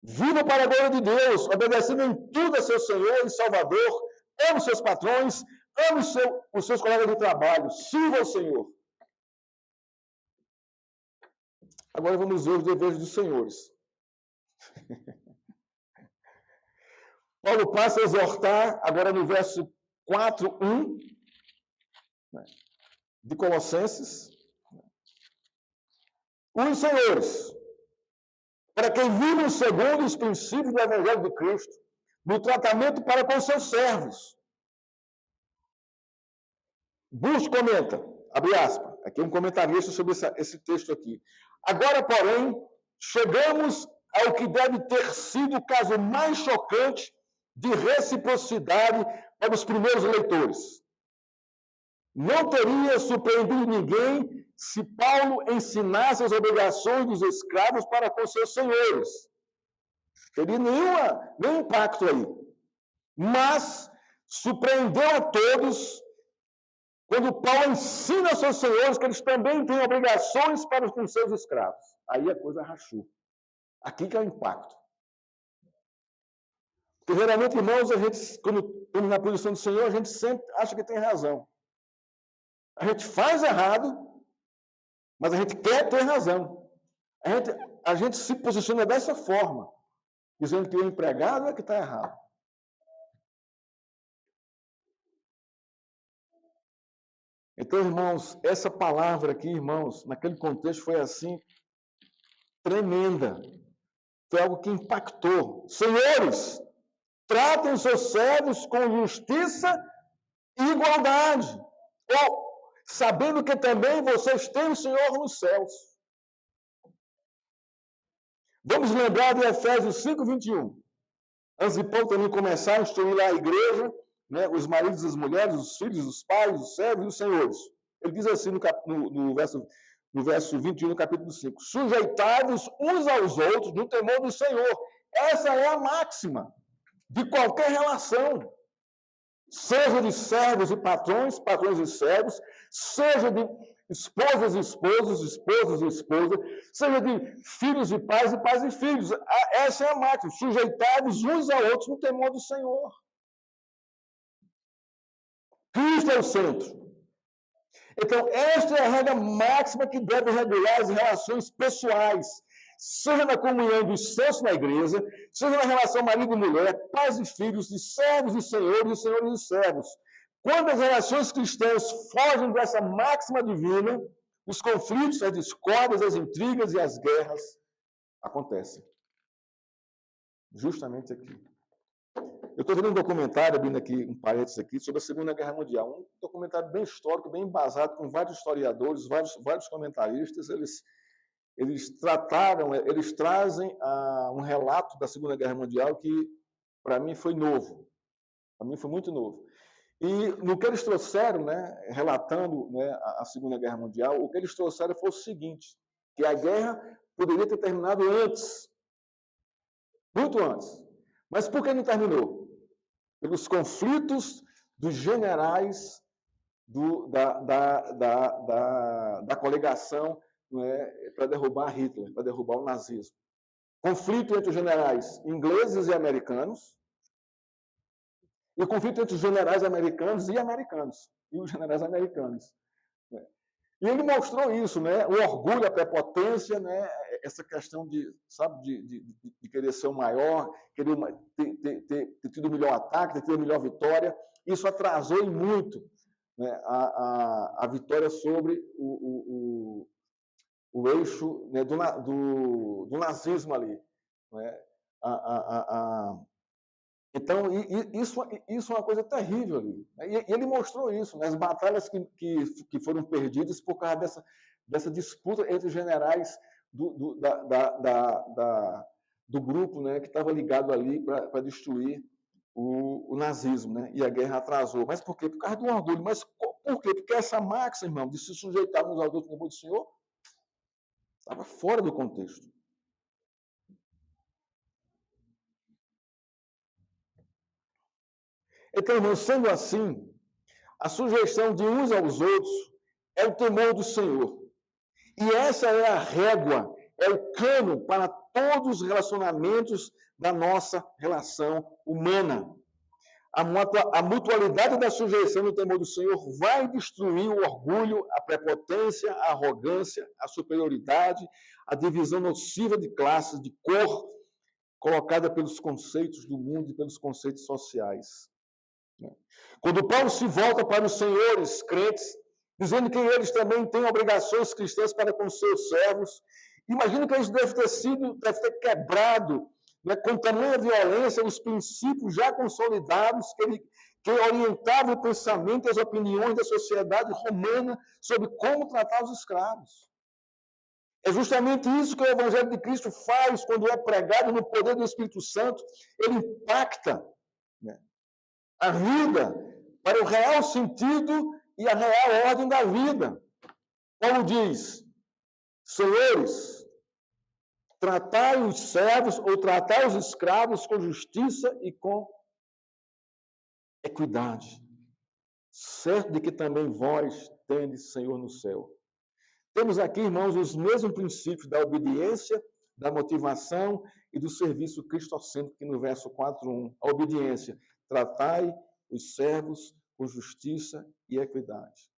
Viva para a glória de Deus, obedecendo em tudo a seu Senhor e Salvador. Ame os seus patrões, ame os seus colegas de trabalho. Sirva ao Senhor. Agora vamos ver os deveres dos senhores. Paulo passa a exortar, agora no verso 4:1, de Colossenses, os senhores, para quem vive segundo os princípios do Evangelho de Cristo, no tratamento para com seus servos. Bush comenta, abre aspas, aqui um comentarista sobre esse texto aqui. Agora, porém, chegamos ao que deve ter sido o caso mais chocante de reciprocidade para os primeiros leitores. Não teria surpreendido ninguém se Paulo ensinasse as obrigações dos escravos para com seus senhores. Não teria nenhum impacto aí. Mas surpreendeu a todos quando Paulo ensina aos seus senhores que eles também têm obrigações para com seus escravos. Aí a coisa rachou. Aqui que é o impacto. Porque geralmente, irmãos, a gente, quando estamos na posição do Senhor, a gente sempre acha que tem razão. A gente faz errado, mas a gente quer ter razão. A gente se posiciona dessa forma, dizendo que o empregado é que está errado. Então, irmãos, essa palavra aqui, irmãos, naquele contexto foi assim, tremenda. Foi algo que impactou. Senhores, tratem os seus servos com justiça e igualdade. Ou sabendo que também vocês têm o Senhor nos céus. Vamos lembrar de Efésios 5:21. Antes de Paulo também começar a instruir lá a igreja, né, os maridos e as mulheres, os filhos, os pais, os servos e os senhores. Ele diz assim no verso 21 do capítulo 5. Sujeitai-vos uns aos outros no temor do Senhor. Essa é a máxima de qualquer relação. Seja de servos e patrões, patrões e servos, seja de esposas e esposos, esposas e esposas, seja de filhos e pais e filhos. Essa é a máxima. Sujeitai-vos uns a outros no temor do Senhor. Cristo é o centro. Então, esta é a regra máxima que deve regular as relações pessoais, seja na comunhão dos santos na igreja, seja na relação marido e mulher, pais e filhos, de servos e senhores e servos. Quando as relações cristãs fogem dessa máxima divina, os conflitos, as discórdias, as intrigas e as guerras acontecem. Justamente aqui. Eu estou vendo um documentário, abrindo aqui um parênteses aqui, sobre a Segunda Guerra Mundial. Um documentário bem histórico, bem embasado, com vários historiadores, vários comentaristas. Eles trazem um relato da Segunda Guerra Mundial que, para mim, foi novo. Para mim, foi muito novo. E no que eles trouxeram, né, relatando, né, a Segunda Guerra Mundial, o que eles trouxeram foi o seguinte, que a guerra poderia ter terminado antes, muito antes. Mas por que não terminou? Pelos conflitos dos generais da coligação, né, para derrubar Hitler, para derrubar o nazismo. Conflito entre os generais ingleses e americanos, e o conflito entre os generais americanos e os generais americanos. E ele mostrou isso, né? O orgulho, a prepotência, né? Essa questão de, sabe, de querer ser o maior, querer ter tido o melhor ataque, ter tido a melhor vitória. Isso atrasou em muito, né, a vitória sobre o eixo, né, do nazismo ali. Né? Então, isso é uma coisa terrível ali. E ele mostrou isso, nas batalhas que foram perdidas por causa dessa disputa entre os generais do grupo, né, que estava ligado ali para destruir o nazismo. Né? E a guerra atrasou. Mas por quê? Por causa do orgulho. Mas por quê? Porque essa máxima, irmão, de se sujeitar uns aos outros no nome do Senhor, estava fora do contexto. Então, irmão, sendo assim, a sujeição de uns aos outros é o temor do Senhor. E essa é a régua, é o cano para todos os relacionamentos da nossa relação humana. A mutualidade da sujeição no temor do Senhor vai destruir o orgulho, a prepotência, a arrogância, a superioridade, a divisão nociva de classes, de cor, colocada pelos conceitos do mundo e pelos conceitos sociais. Quando Paulo se volta para os senhores crentes, dizendo que eles também têm obrigações cristãs para com seus servos, imagino que eles deve ter quebrado, né, com tamanha violência os princípios já consolidados que orientavam o pensamento e as opiniões da sociedade romana sobre como tratar os escravos. É justamente isso que o Evangelho de Cristo faz quando é pregado no poder do Espírito Santo. Ele impacta, né, a vida para o real sentido e a real ordem da vida. Paulo diz, senhores, tratai os servos ou tratai os escravos com justiça e com equidade, certo de que também vós tendes Senhor no céu. Temos aqui, irmãos, os mesmos princípios da obediência, da motivação e do serviço cristocêntrico que no verso 4:1. A obediência, tratai os servos com justiça e equidade.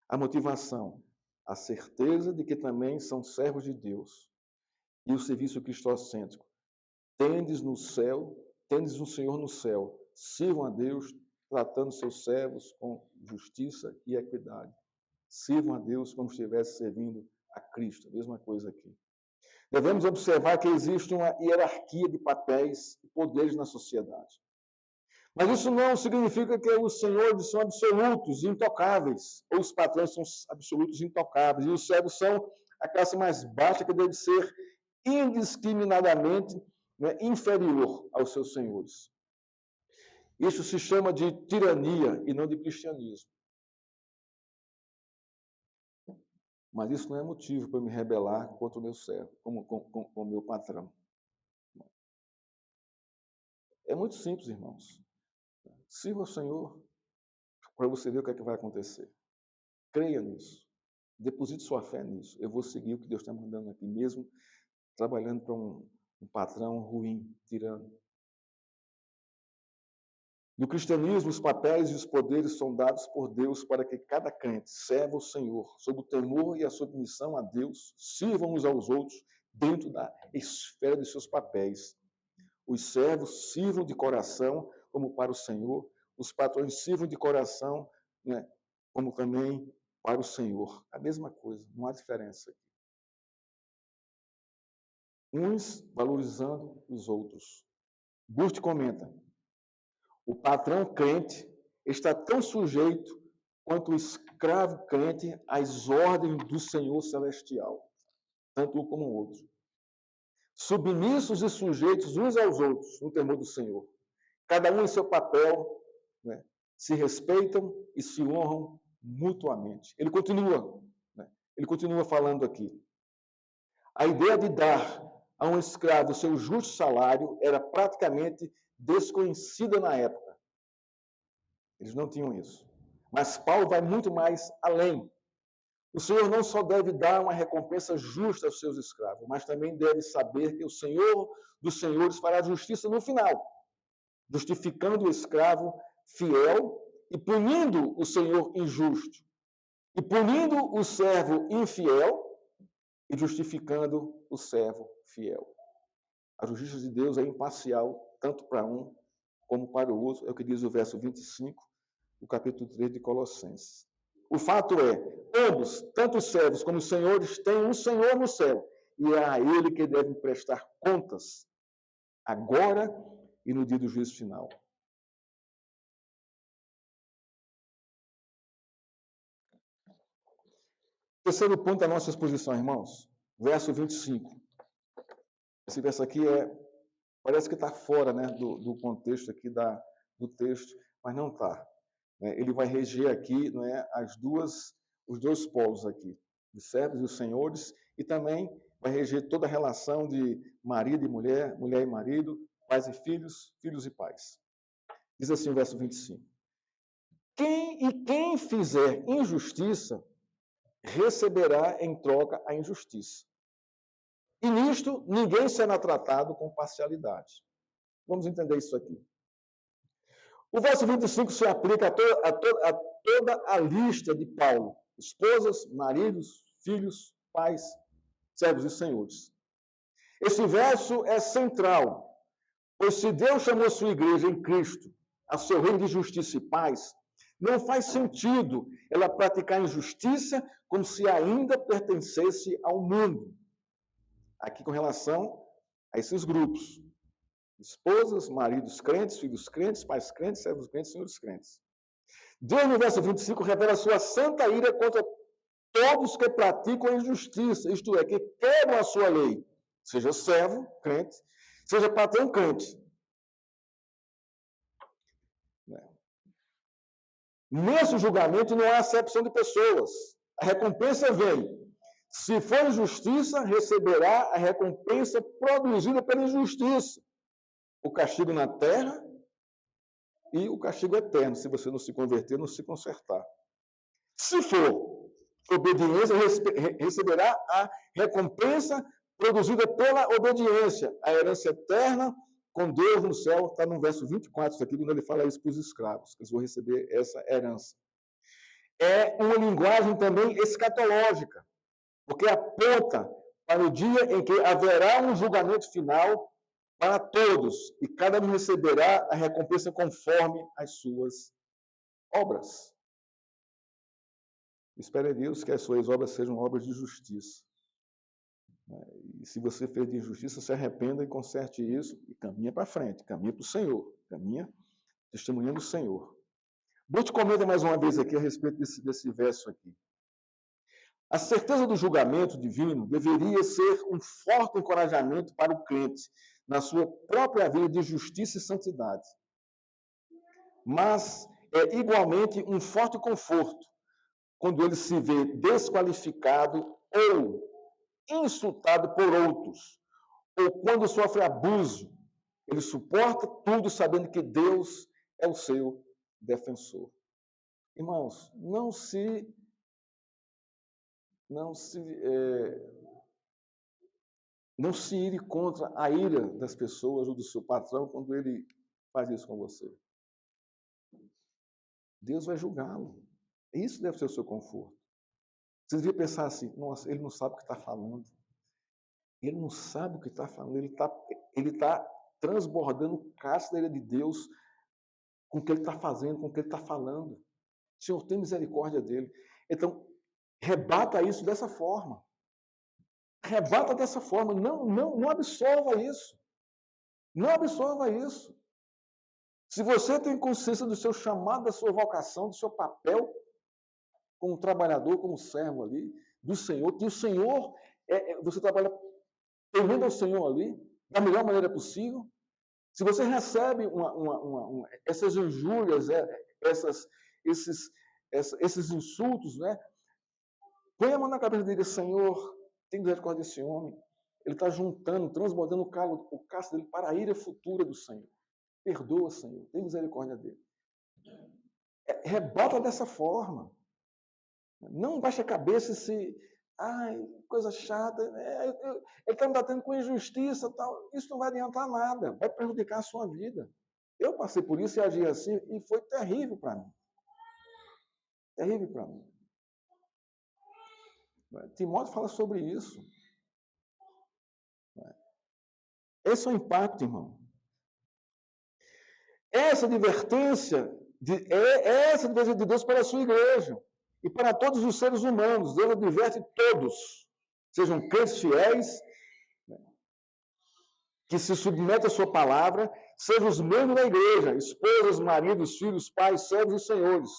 A motivação, a certeza de que também são servos de Deus. E o serviço cristocêntrico, tendes no céu, tendes um Senhor no céu, sirvam a Deus tratando seus servos com justiça e equidade. Sirvam a Deus como se estivesse servindo a Cristo. A mesma coisa aqui. Devemos observar que existe uma hierarquia de papéis e poderes na sociedade. Mas isso não significa que os senhores são absolutos, intocáveis, ou os patrões são absolutos, intocáveis, e os servos são a classe mais baixa que deve ser indiscriminadamente, né, inferior aos seus senhores. Isso se chama de tirania e não de cristianismo. Mas isso não é motivo para eu me rebelar contra o meu servo, com o meu patrão. É muito simples, irmãos. Sirva ao Senhor para você ver o que é que vai acontecer. Creia nisso. Deposite sua fé nisso. Eu vou seguir o que Deus está mandando aqui, mesmo trabalhando para um patrão ruim, tirano. No cristianismo, os papéis e os poderes são dados por Deus para que cada crente serva o Senhor, sob o temor e a submissão a Deus, sirvam uns aos outros dentro da esfera de seus papéis. Os servos sirvam de coração como para o Senhor, os patrões sirvam de coração né, como também para o Senhor. A mesma coisa, não há diferença aqui. Uns valorizando os outros. Burt comenta: o patrão crente está tão sujeito quanto o escravo crente às ordens do Senhor celestial, tanto um como o outro. Submissos e sujeitos uns aos outros no temor do Senhor. Cada um em seu papel, né, se respeitam e se honram mutuamente. Ele continua falando aqui. A ideia de dar a um escravo seu justo salário era praticamente desconhecida na época. Eles não tinham isso. Mas Paulo vai muito mais além. O Senhor não só deve dar uma recompensa justa aos seus escravos, mas também deve saber que o Senhor dos senhores fará justiça no final, justificando o escravo fiel e punindo o senhor injusto, e punindo o servo infiel e justificando o servo fiel. A justiça de Deus é imparcial, tanto para um como para o outro, é o que diz o verso 25 do capítulo 3 de Colossenses. O fato é, ambos, tanto os servos como os senhores, têm um Senhor no céu, e é a ele que devem prestar contas, agora e no dia do juízo final. Terceiro ponto da nossa exposição, irmãos, verso 25. Esse verso aqui parece que está fora, né, do contexto aqui do texto, mas não está. Ele vai reger aqui, não é, os dois polos aqui, os servos e os senhores, e também vai reger toda a relação de marido e mulher, mulher e marido, pais e filhos, filhos e pais. Diz assim o verso 25. Quem fizer injustiça, receberá em troca a injustiça. E nisto, ninguém será tratado com parcialidade. Vamos entender isso aqui. O verso 25 se aplica a toda a lista de Paulo: esposas, maridos, filhos, pais, servos e senhores. Esse verso é central, pois se Deus chamou sua igreja em Cristo a seu reino de justiça e paz, não faz sentido ela praticar injustiça como se ainda pertencesse ao mundo. Aqui com relação a esses grupos: esposas, maridos crentes, filhos crentes, pais crentes, servos crentes, senhores crentes. Deus, no verso 25, revela sua santa ira contra todos que praticam a injustiça, isto é, que quebram a sua lei, seja servo, crente, seja patrão, crente. Nesse julgamento não há acepção de pessoas. A recompensa vem. Se for injustiça, receberá a recompensa produzida pela injustiça. O castigo na terra e o castigo eterno, se você não se converter, não se consertar. Se for obediência, receberá a recompensa produzida pela obediência, a herança eterna com Deus no céu. Está no verso 24, isso aqui, quando ele fala isso para os escravos, eles vão receber essa herança. É uma linguagem também escatológica, porque aponta para o dia em que haverá um julgamento final para todos, e cada um receberá a recompensa conforme as suas obras. Espere a Deus que as suas obras sejam obras de justiça. E se você fez de injustiça, se arrependa e conserte isso e caminha para frente, caminha para o Senhor, caminha testemunhando o Senhor. Burt comenta mais uma vez aqui a respeito desse verso aqui. A certeza do julgamento divino deveria ser um forte encorajamento para o crente na sua própria vida de justiça e santidade. Mas é igualmente um forte conforto quando ele se vê desqualificado ou insultado por outros, ou quando sofre abuso. Ele suporta tudo sabendo que Deus é o seu defensor. Irmãos, não se ire contra a ira das pessoas ou do seu patrão quando ele faz isso com você. Deus vai julgá-lo. Isso deve ser o seu conforto. Você devia pensar assim: nossa, ele não sabe o que está falando. Ele não sabe o que está falando. Ele tá transbordando o cálice da ira de Deus com o que ele está fazendo, com o que ele está falando. Senhor, tem misericórdia dele. Então, rebata isso dessa forma. Rebata dessa forma. Não absorva isso. Não absorva isso. Se você tem consciência do seu chamado, da sua vocação, do seu papel como trabalhador, como servo ali, do Senhor, que o Senhor, você trabalha temendo ao Senhor ali, da melhor maneira possível. Se você recebe essas injúrias, esses insultos, né? Põe a mão na cabeça dele, Senhor, tem misericórdia desse homem. Ele está juntando, transbordando o cálice dele para a ira futura do Senhor. Perdoa, Senhor, tem misericórdia dele. Rebata dessa forma. Não baixa a cabeça e se... Ai, coisa chata. Ele está me batendo com injustiça. Tal. Isso não vai adiantar nada. Vai prejudicar a sua vida. Eu passei por isso e agi assim e foi terrível para mim. Terrível para mim. Timóteo fala sobre isso. Esse é o impacto, irmão. Essa advertência de Deus para a sua igreja e para todos os seres humanos. Deus adverte todos, sejam crentes fiéis, que se submetem à sua palavra, sejam os membros da igreja, esposas, maridos, filhos, pais, servos e senhores.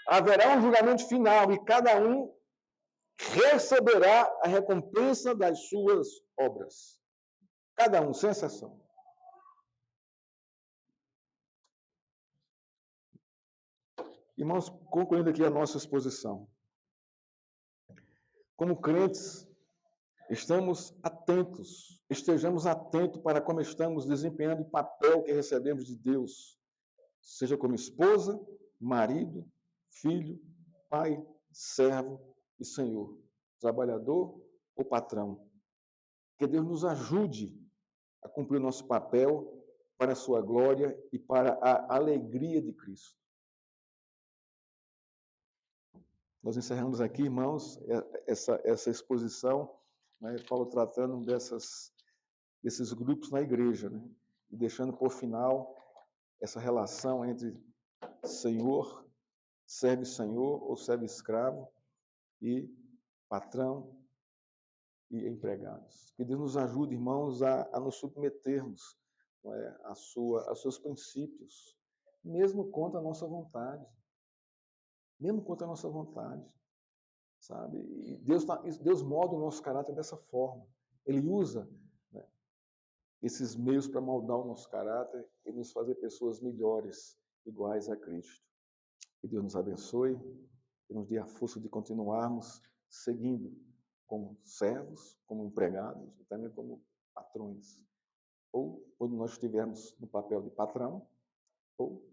Haverá um julgamento final e cada um receberá a recompensa das suas obras. Cada um, sem exceção. Irmãos, concluindo aqui a nossa exposição. Como crentes, estejamos atentos para como estamos desempenhando o papel que recebemos de Deus, seja como esposa, marido, filho, pai, servo e senhor, trabalhador ou patrão. Que Deus nos ajude a cumprir o nosso papel para a sua glória e para a alegria de Cristo. Nós encerramos aqui, irmãos, essa exposição, né, Paulo tratando desses grupos na igreja, né, e deixando por final essa relação entre senhor, servo senhor ou servo escravo e patrão e empregados. Que Deus nos ajude, irmãos, a nos submetermos, né, aos seus princípios, mesmo contra a nossa vontade. Mesmo contra a nossa vontade, sabe? E Deus molda o nosso caráter dessa forma. Ele usa, né, esses meios para moldar o nosso caráter e nos fazer pessoas melhores, iguais a Cristo. Que Deus nos abençoe e nos dê a força de continuarmos seguindo como servos, como empregados e também como patrões. Ou quando nós estivermos no papel de patrão, ou,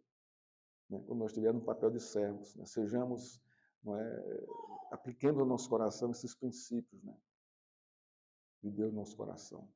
né, quando nós estivermos no papel de servos, né, sejamos, não é, aplicando ao nosso coração esses princípios, né, de Deus no nosso coração.